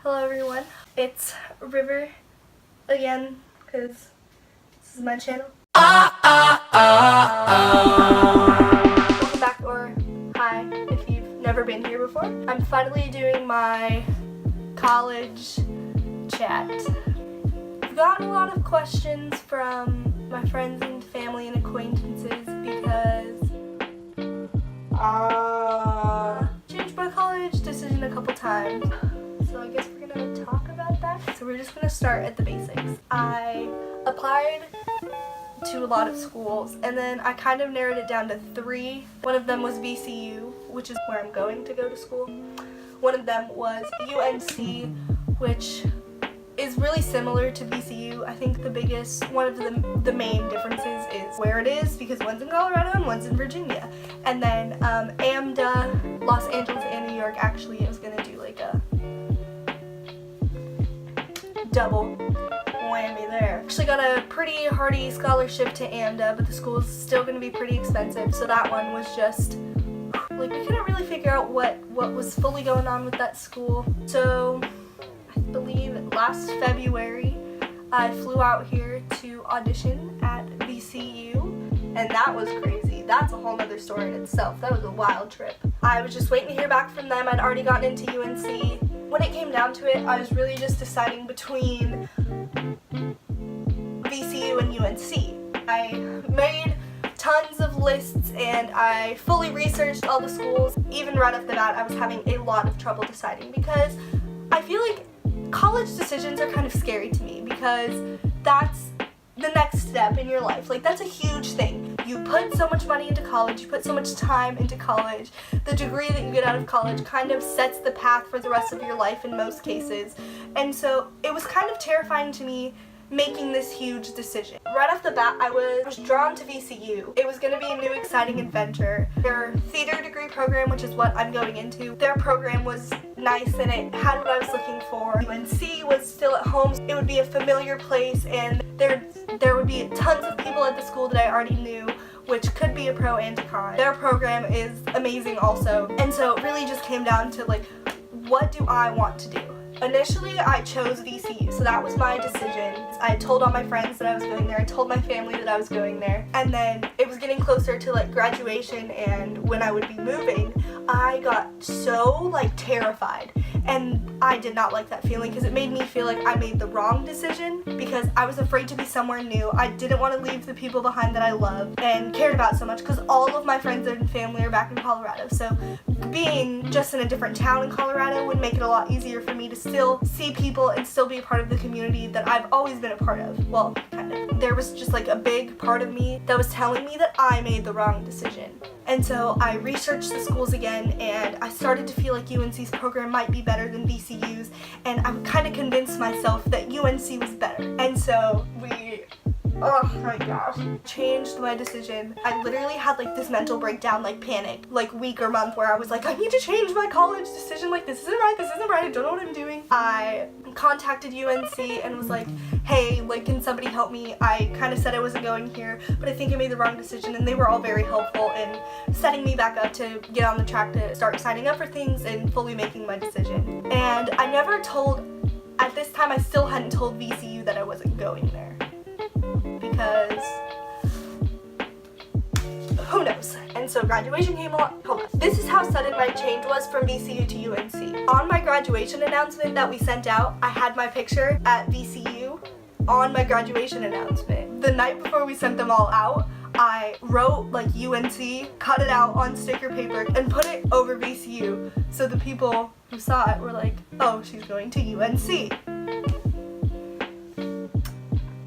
Hello everyone, it's River again, because this is my channel. Welcome back, or hi if you've never been here before. I'm finally doing my college chat. I've gotten a lot of questions from my friends and family and acquaintances because changed my college decision a couple times. So I guess we're gonna talk about that. So we're just gonna start at the basics. I applied to a lot of schools and then I kind of narrowed it down to 3. One of them was VCU, which is where I'm going to go to school. One of them was UNC, which is really similar to VCU. I think one of the main differences is where it is, because one's in Colorado and one's in Virginia. And then AMDA, Los Angeles and New York. Actually, I was gonna do like a double whammy there. Actually got a pretty hearty scholarship to AMDA, but the school's still gonna be pretty expensive. So that one was just like, we couldn't really figure out what was fully going on with that school. So I believe last February I flew out here to audition at VCU, and that was crazy. That's a whole nother story in itself. That was a wild trip. I was just waiting to hear back from them. I'd already gotten into UNC. When it came down to it, I was really just deciding between VCU and UNC. I made tons of lists and I fully researched all the schools. Even right off the bat, I was having a lot of trouble deciding because I feel like college decisions are kind of scary to me, because that's the next step in your life. Like, that's a huge thing. You put so much money into college, you put so much time into college. The degree that you get out of college kind of sets the path for the rest of your life in most cases. And so it was kind of terrifying to me making this huge decision. Right off the bat, I was drawn to VCU. It was going to be a new exciting adventure. Their theater degree program, which is what I'm going into, their program was nice and it had what I was looking for. UNC was still at home. It would be a familiar place, and there would be tons of people at the school that I already knew, which could be a pro and a con. Their program is amazing also. And so it really just came down to, like, what do I want to do? Initially, I chose VCU, so that was my decision. I told all my friends that I was going there, I told my family that I was going there, and then it was getting closer to like graduation and when I would be moving, I got so like terrified, and I did not like that feeling because it made me feel like I made the wrong decision because I was afraid to be somewhere new. I didn't want to leave the people behind that I love and cared about so much, because all of my friends and family are back in Colorado, so being just in a different town in Colorado would make it a lot easier for me to still see people and still be a part of the community that I've always been a part of. Well, kind of. There was just like a big part of me that was telling me that I made the wrong decision. And so I researched the schools again, and I started to feel like UNC's program might be better than VCU's, and I kind of convinced myself that UNC was better. And so oh my gosh, changed my decision. I literally had like this mental breakdown, like panic, like week or month, where I was like, I need to change my college decision, like this isn't right, I don't know what I'm doing. I contacted UNC and was like, hey, like, can somebody help me? I kind of said I wasn't going here, but I think I made the wrong decision, and they were all very helpful in setting me back up to get on the track to start signing up for things and fully making my decision. And I never told, at this time I still hadn't told VCU that I wasn't going there. Because who knows? And so graduation came along. Hold on. This is how sudden my change was from VCU to UNC. On my graduation announcement that we sent out, I had my picture at VCU on my graduation announcement. The night before we sent them all out, I wrote like UNC, cut it out on sticker paper, and put it over VCU. So the people who saw it were like, oh, she's going to UNC.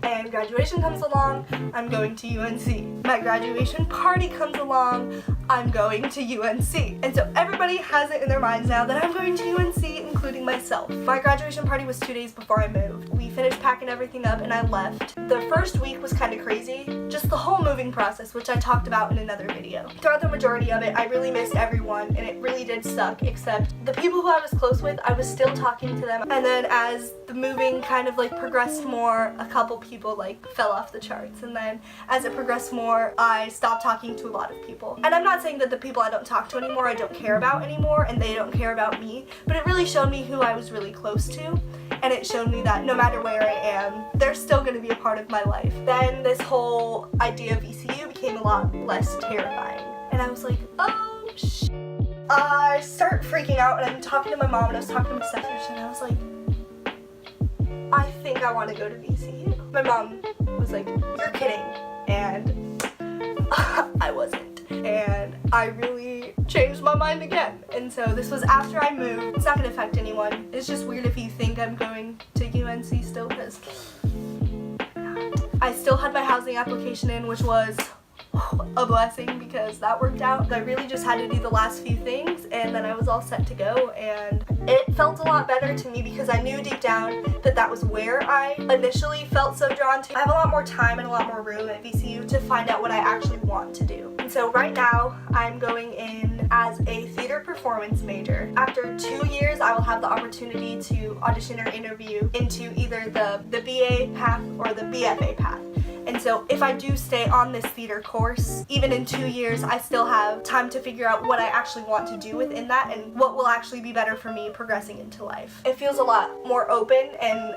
And graduation comes along, I'm going to UNC. My graduation party comes along, I'm going to UNC. And so everybody has it in their minds now that I'm going to UNC, including myself. My graduation party was 2 days before I moved. We finished packing everything up and I left. The first week was kind of crazy, just the whole moving process, which I talked about in another video. Throughout the majority of it, I really missed everyone, and it really did suck, except the people who I was close with, I was still talking to them. And then as the moving kind of like progressed more, a couple people like fell off the charts, and then as it progressed more, I stopped talking to a lot of people. And I'm not saying that the people I don't talk to anymore I don't care about anymore and they don't care about me, but it really showed me who who I was really close to, and it showed me that no matter where I am, they're still going to be a part of my life. Then this whole idea of VCU became a lot less terrifying, and I was like, oh shit. I start freaking out, and I'm talking to my mom, and I was talking to my sisters, and I was like, I think I want to go to VCU. My mom was like, you're kidding, and I wasn't, and I really changed my mind again. And so this was after I moved. It's not going to affect anyone. It's just weird if you think I'm going to UNC still, because I still had my housing application in, which was a blessing because that worked out. I really just had to do the last few things, and then I was all set to go, and it felt a lot better to me because I knew deep down that that was where I initially felt so drawn to. I have a lot more time and a lot more room at VCU to find out what I actually want to do. And so right now I'm going in as a theater performance major. After 2 years I will have the opportunity to audition or interview into either the BA path or the BFA path. And so if I do stay on this theater course, even in 2 years, I still have time to figure out what I actually want to do within that and what will actually be better for me progressing into life. It feels a lot more open, and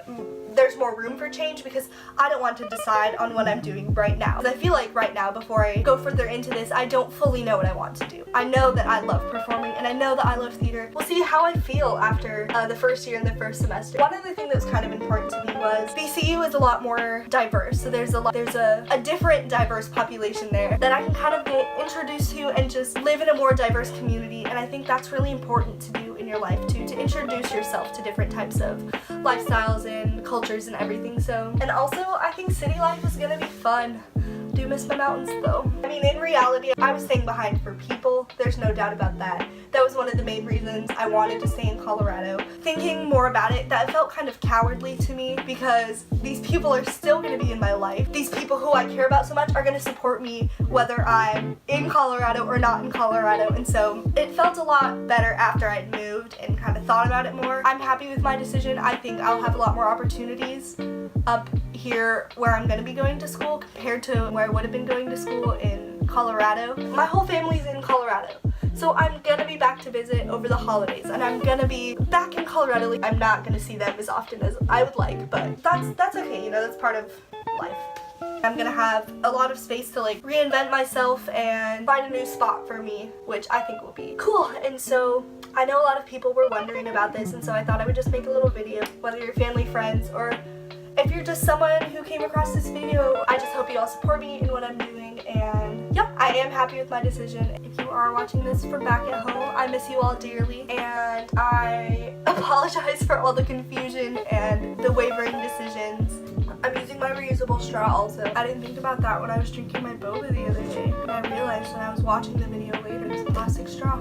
there's more room for change because I don't want to decide on what I'm doing right now. I feel like right now, before I go further into this, I don't fully know what I want to do. I know that I love performing and I know that I love theater. We'll see how I feel after the first year and the first semester. One other thing that was kind of important to me was VCU is a lot more diverse. So there's a different diverse population there that I can kind of get introduced to and just live in a more diverse community, and I think that's really important to do in your life too, to introduce yourself to different types of lifestyles and cultures and everything. So, and also I think city life is gonna be fun. Do miss my mountains though. I mean, in reality, I was staying behind for people. There's no doubt about that. That was one of the main reasons I wanted to stay in Colorado. Thinking more about it, that felt kind of cowardly to me because these people are still going to be in my life. These people who I care about so much are going to support me whether I'm in Colorado or not in Colorado. And so it felt a lot better after I'd moved and kind of thought about it more. I'm happy with my decision. I think I'll have a lot more opportunities up here where I'm going to be going to school compared to where I would have been going to school in Colorado. My whole family's in Colorado, so I'm gonna be back to visit over the holidays, and I'm gonna be back in Colorado. I'm not gonna see them as often as I would like, but that's okay, you know, that's part of life. I'm gonna have a lot of space to like reinvent myself and find a new spot for me, which I think will be cool. And so I know a lot of people were wondering about this, and so I thought I would just make a little video, whether you're family, friends, or if you're just someone who came across this video. I just hope you all support me in what I'm doing, and yeah, I am happy with my decision. If you are watching this from back at home, I miss you all dearly, and I apologize for all the confusion and the wavering decisions. I'm using my reusable straw also. I didn't think about that when I was drinking my boba the other day, and I realized when I was watching the video later, it's a plastic straw.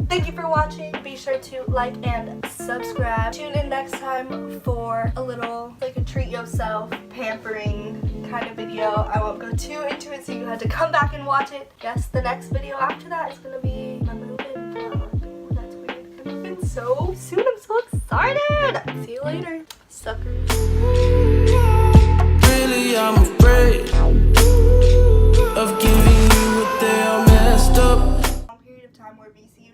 Thank you for watching. Be sure to like and subscribe. Tune in next time for a little, like a treat yourself, pampering kind of video. I won't go too into it, so you have to come back and watch it. Yes, the next video after that is going to be my move-in vlog. Oh, that's weird. I move in so soon. I'm so excited. See you later, suckers. Really, I'm afraid of giving you what they are messed up. Period of time where VCU